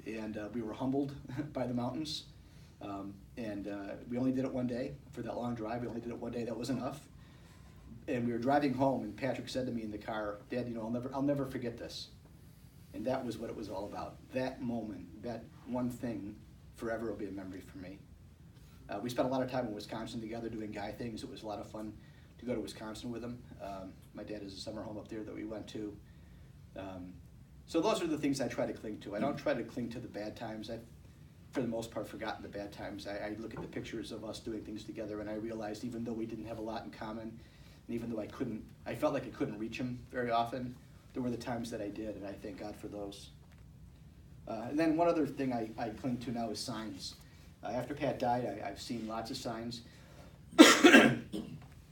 and we were humbled by the mountains. We only did it one day for that long drive. We only did it one day. That was enough. And we were driving home, and Patrick said to me in the car, "Dad, I'll never forget this." And that was what it was all about. That moment, that one thing, forever will be a memory for me. We spent a lot of time in Wisconsin together doing guy things. It was a lot of fun to go to Wisconsin with him. My dad has a summer home up there that we went to. So those are the things I try to cling to. I don't try to cling to the bad times. I've, for the most part, forgotten the bad times. I look at the pictures of us doing things together, and I realized even though we didn't have a lot in common, and even though I felt like I couldn't reach him very often, there were the times that I did, and I thank God for those. And then one other thing I cling to now is signs. After Pat died, I've seen lots of signs.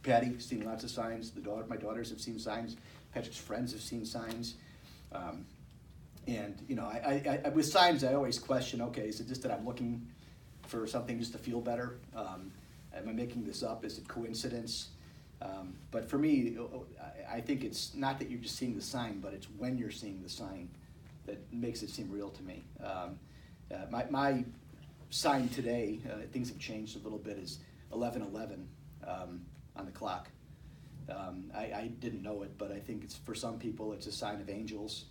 Patty's seen lots of signs. My daughters have seen signs. Patrick's friends have seen signs. And I with signs, I always question, okay, is it just that I'm looking for something just to feel better? Am I making this up? Is it coincidence? But for me, I think it's not that you're just seeing the sign, but it's when you're seeing the sign that makes it seem real to me. My sign today, things have changed a little bit, is 11:11 on the clock. I didn't know it, but I think it's, for some people, it's a sign of angels.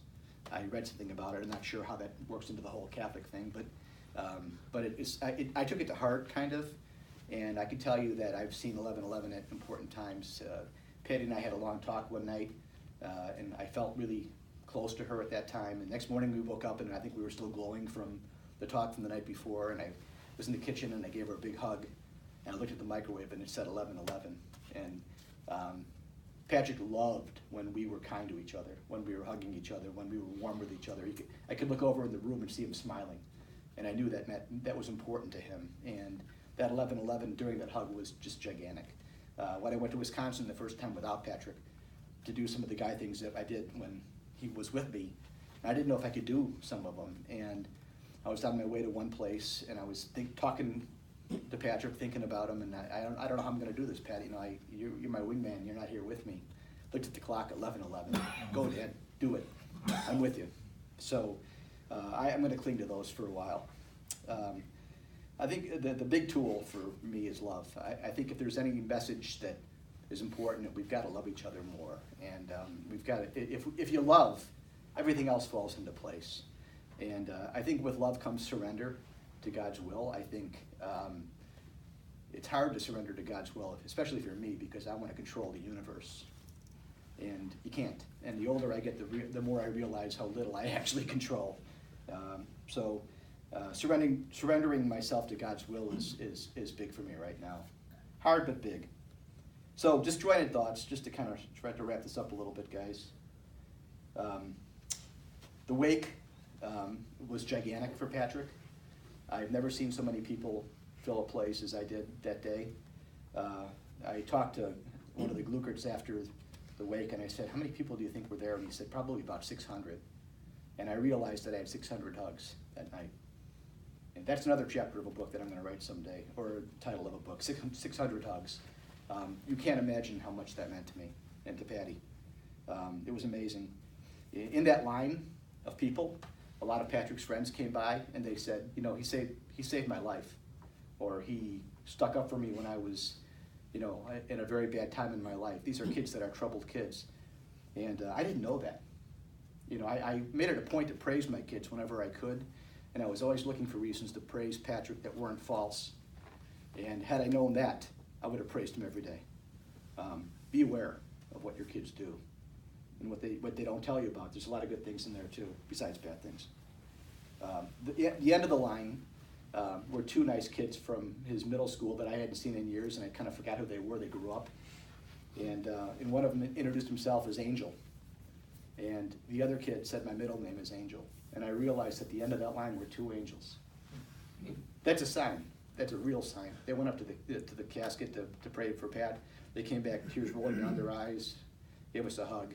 I read something about it. I'm not sure how that works into the whole Catholic thing, but I took it to heart, kind of, and I can tell you that I've seen 11:11 at important times. Patty and I had a long talk one night, and I felt really close to her at that time. And next morning we woke up, and I think we were still glowing from the talk from the night before, and I was in the kitchen, and I gave her a big hug, and I looked at the microwave, and it said 11:11. And Patrick loved when we were kind to each other, when we were hugging each other, when we were warm with each other. I could look over in the room and see him smiling, and I knew that was important to him. And that 11:11 during that hug was just gigantic. When I went to Wisconsin the first time without Patrick to do some of the guy things that I did when he was with me, I didn't know if I could do some of them. And I was on my way to one place, and I was talking to Patrick, thinking about him, and I don't know how I'm going to do this, Pat. You're my wingman. You're not here with me. Looked at the clock, 11:11. Go, Dad, do it. I'm with you. So I'm going to cling to those for a while. I think the big tool for me is love. I think if there's any message that is important, we've got to love each other more, and we've got to. If you love, everything else falls into place. And I think with love comes surrender to God's will. I think it's hard to surrender to God's will, especially for me, because I want to control the universe, and you can't. And the older I get, the more I realize how little I actually control. Surrendering myself to God's will is big for me right now. Hard but big. So disjointed thoughts, just to kind of try to wrap this up a little bit, guys. The wake was gigantic for Patrick. I've never seen so many people fill a place as I did that day. I talked to one of the Gluckerts after the wake, and I said, "How many people do you think were there?" And he said, "Probably about 600. And I realized that I had 600 hugs that night. And that's another chapter of a book that I'm going to write someday, or a title of a book, 600 hugs. You can't imagine how much that meant to me and to Patty. It was amazing. In that line of people, a lot of Patrick's friends came by, and they said, he saved my life, or he stuck up for me when I was, in a very bad time in my life. These are kids that are troubled kids, and I didn't know that. I made it a point to praise my kids whenever I could, and I was always looking for reasons to praise Patrick that weren't false. And had I known that, I would have praised him every day. Be aware of what your kids do and what they don't tell you about. There's a lot of good things in there too, besides bad things. The end of the line were two nice kids from his middle school that I hadn't seen in years, and I kind of forgot who they were. They grew up. And one of them introduced himself as Angel. And the other kid said my middle name is Angel. And I realized at the end of that line were two angels. That's a sign. That's a real sign. They went up to the casket to pray for Pat. They came back, tears rolling down their eyes, gave us a hug.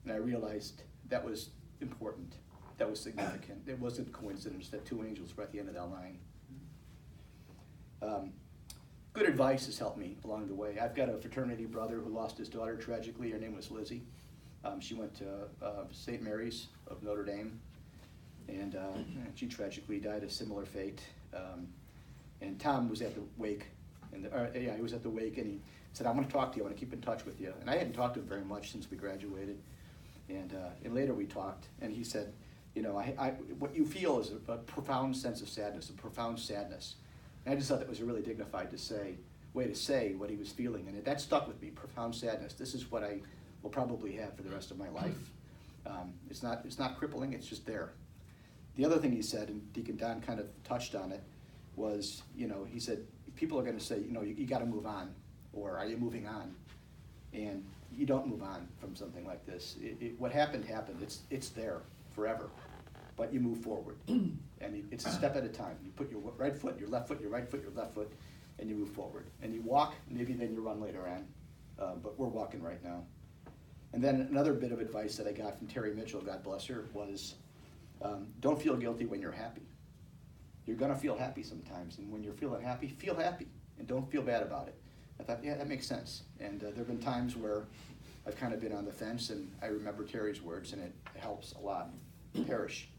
And I realized that was important. That was significant. It wasn't coincidence that two angels were at the end of that line. Good advice has helped me along the way. I've got a fraternity brother who lost his daughter tragically. Her name was Lizzie. She went to St. Mary's of Notre Dame. and she tragically died a similar fate. And Tom was at the wake, he was at the wake, and he said, "I want to talk to you. I want to keep in touch with you." And I hadn't talked to him very much since we graduated. And later we talked, and he said, what you feel is a profound sense of sadness, a profound sadness. And I just thought that was a really dignified way to say what he was feeling, and that stuck with me. Profound sadness. This is what I will probably have for the rest of my life. It's not crippling. It's just there. The other thing he said, and Deacon Don kind of touched on it, was he said people are going to say you got to move on, or are you moving on? And you don't move on from something like this. What happened. It's there forever, but you move forward, and it's a step at a time. You put your right foot, your left foot, your right foot, your left foot, and you move forward. And you walk. Maybe then you run later on, but we're walking right now. And then another bit of advice that I got from Terry Mitchell, God bless her, was don't feel guilty when you're happy. You're gonna feel happy sometimes, and when you're feeling happy, feel happy, and don't feel bad about it. I thought, yeah, that makes sense. And there have been times where I've kind of been on the fence, and I remember Terry's words, and it helps a lot. Perish.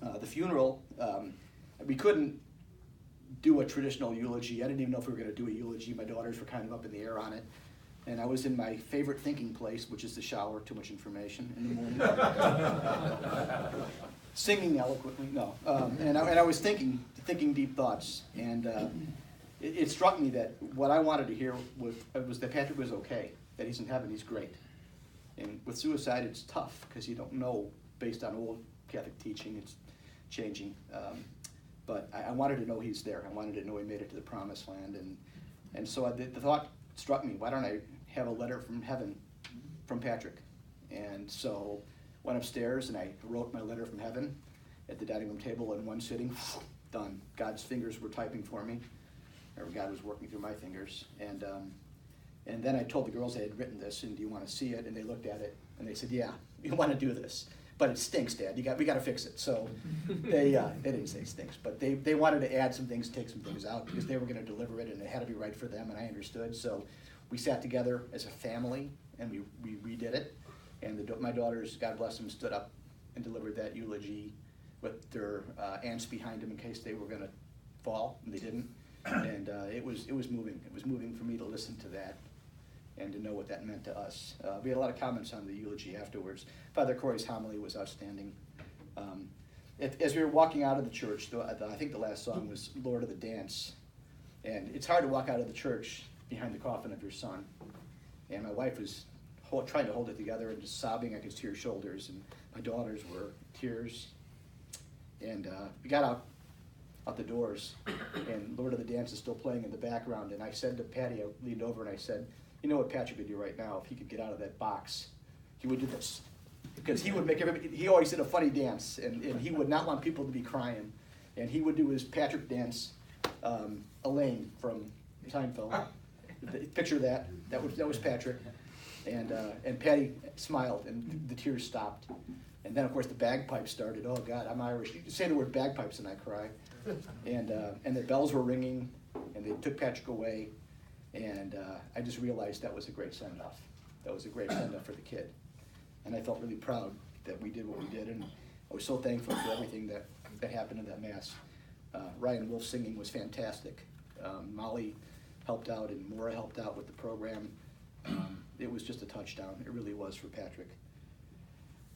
The funeral, we couldn't do a traditional eulogy. I didn't even know if we were going to do a eulogy. My daughters were kind of up in the air on it. And I was in my favorite thinking place, which is the shower, too much information in the morning. Singing eloquently, no. And I was thinking deep thoughts. And it struck me that what I wanted to hear was that Patrick was okay, that he's in heaven, he's great. And with suicide, it's tough because you don't know, based on old Catholic teaching, it's changing. But I wanted to know he's there. I wanted to know he made it to the promised land. And so the thought struck me, why don't I have a letter from heaven from Patrick? And so went upstairs and I wrote my letter from heaven at the dining room table in one sitting. Done. God's fingers were typing for me, or God was working through my fingers. And then I told the girls I had written this, and do you want to see it? And they looked at it and they said, yeah, we want to do this. But it stinks, Dad. We got to fix it. So they didn't say it stinks, but they wanted to add some things, take some things out, because they were going to deliver it, and it had to be right for them, and I understood. So we sat together as a family, and we redid it. And my daughters, God bless them, stood up and delivered that eulogy with their aunts behind them in case they were going to fall, and they didn't. And it was moving. It was moving for me to listen to that and to know what that meant to us. We had a lot of comments on the eulogy afterwards. Father Corey's homily was outstanding. As we were walking out of the church, I think the last song was Lord of the Dance. And it's hard to walk out of the church behind the coffin of your son. And my wife was trying to hold it together and just sobbing. I could see her shoulders, and my daughters were tears. And we got out the doors, and Lord of the Dance is still playing in the background. And I said to Patty, I leaned over and I said, you know what Patrick would do right now if he could get out of that box? He would do this. Because he would make everybody, he always did a funny dance, and he would not want people to be crying. And he would do his Patrick dance, Elaine from Seinfeld. Picture that. That was Patrick. And Patty smiled, and the tears stopped. And then, of course, the bagpipes started. Oh, God, I'm Irish. You say the word bagpipes and I cry. And the bells were ringing, and they took Patrick away. And I just realized that was a great send-off. That was a great send-off for the kid. And I felt really proud that we did what we did, and I was so thankful for everything that happened in that Mass. Ryan Wolf's singing was fantastic. Molly helped out, and Maura helped out with the program. It was just a touchdown. It really was for Patrick.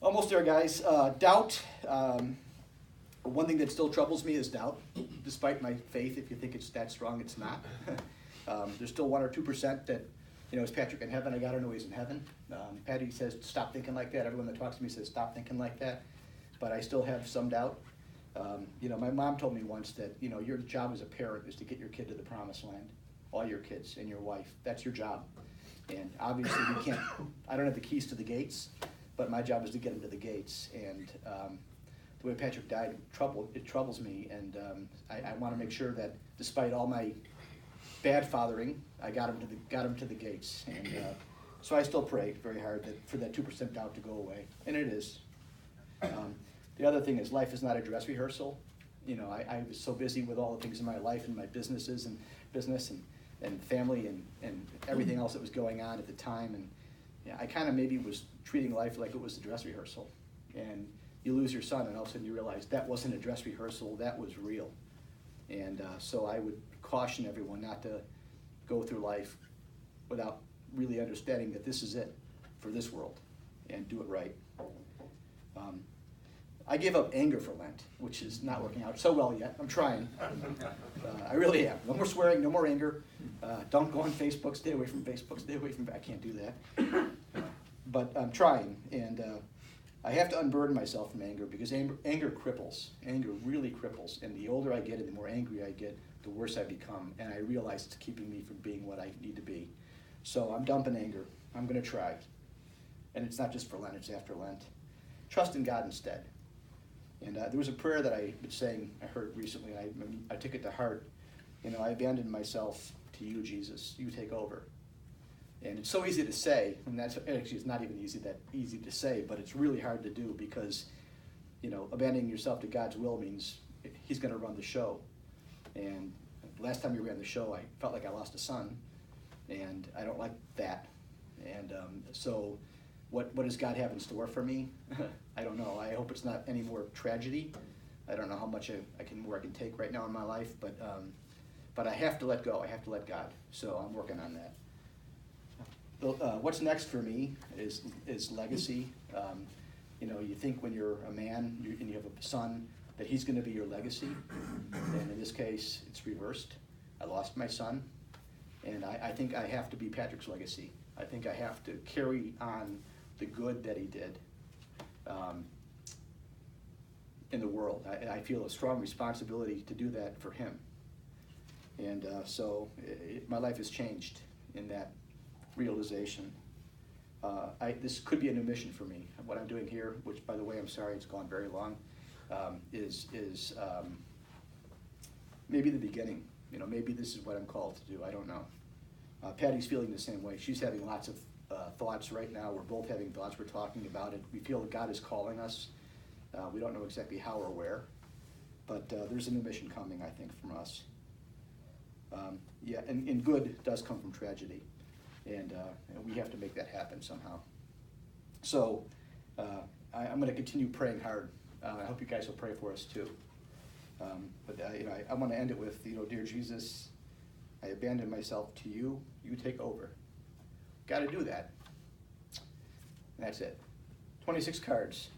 Almost there, guys. Doubt. One thing that still troubles me is doubt. Despite my faith, if you think it's that strong, it's not. There's still 1 or 2% that, is Patrick in heaven? I gotta know he's in heaven. Patty says, stop thinking like that. Everyone that talks to me says, stop thinking like that. But I still have some doubt. My mom told me once that, your job as a parent is to get your kid to the promised land. All your kids and your wife. That's your job. And obviously I don't have the keys to the gates, but my job is to get them to the gates. And the way Patrick died, it troubles me. And I want to make sure that despite all my bad fathering, I got him to the gates. And so I still pray very hard for that 2% doubt to go away, and it is. The other thing is, life is not a dress rehearsal. I was so busy with all the things in my life and my business and family and everything else that was going on at the time, and I kind of maybe was treating life like it was a dress rehearsal. And you lose your son, and all of a sudden you realize that wasn't a dress rehearsal, that was real. And so I would caution everyone not to go through life without really understanding that this is it for this world, and do it right. I gave up anger for Lent, which is not working out so well yet. I'm trying. I really am. No more swearing, no more anger. Don't go on Facebook. Stay away from Facebook. Stay away from. I can't do that. But I'm trying, and I have to unburden myself from anger, because anger cripples. Anger really cripples. And the older I get and the more angry I get, the worse I become. And I realize it's keeping me from being what I need to be. So I'm dumping anger. I'm going to try. And it's not just for Lent, it's after Lent. Trust in God instead. And there was a prayer that I was saying, I heard recently, and I took it to heart. I abandoned myself to you, Jesus. You take over. And it's so easy to say, and that's actually it's not even easy to say, but it's really hard to do, because abandoning yourself to God's will means He's going to run the show. And last time He ran the show, I felt like I lost a son, and I don't like that. And so what does God have in store for me? I don't know. I hope it's not any more tragedy. I don't know how much I can take right now in my life, but I have to let go. I have to let God. So I'm working on that. What's next for me is legacy. You think when you're a man and you have a son that he's going to be your legacy, and in this case, it's reversed. I lost my son, and I think I have to be Patrick's legacy. I think I have to carry on the good that he did in the world. I feel a strong responsibility to do that for him. And so my life has changed in that realization. This could be a new mission for me. What I'm doing here, which, by the way, I'm sorry it's gone very long, is maybe the beginning. Maybe this is what I'm called to do. I don't know. Patty's feeling the same way. She's having lots of thoughts right now. We're both having thoughts. We're talking about it. We feel that God is calling us. We don't know exactly how or where, but there's a new mission coming, I think, from us. And good does come from tragedy, and we have to make that happen somehow. So I'm going to continue praying hard. I hope you guys will pray for us too. I want to end it with, dear Jesus, I abandon myself to you. You take over. Got to do that. And that's it. 26 cards.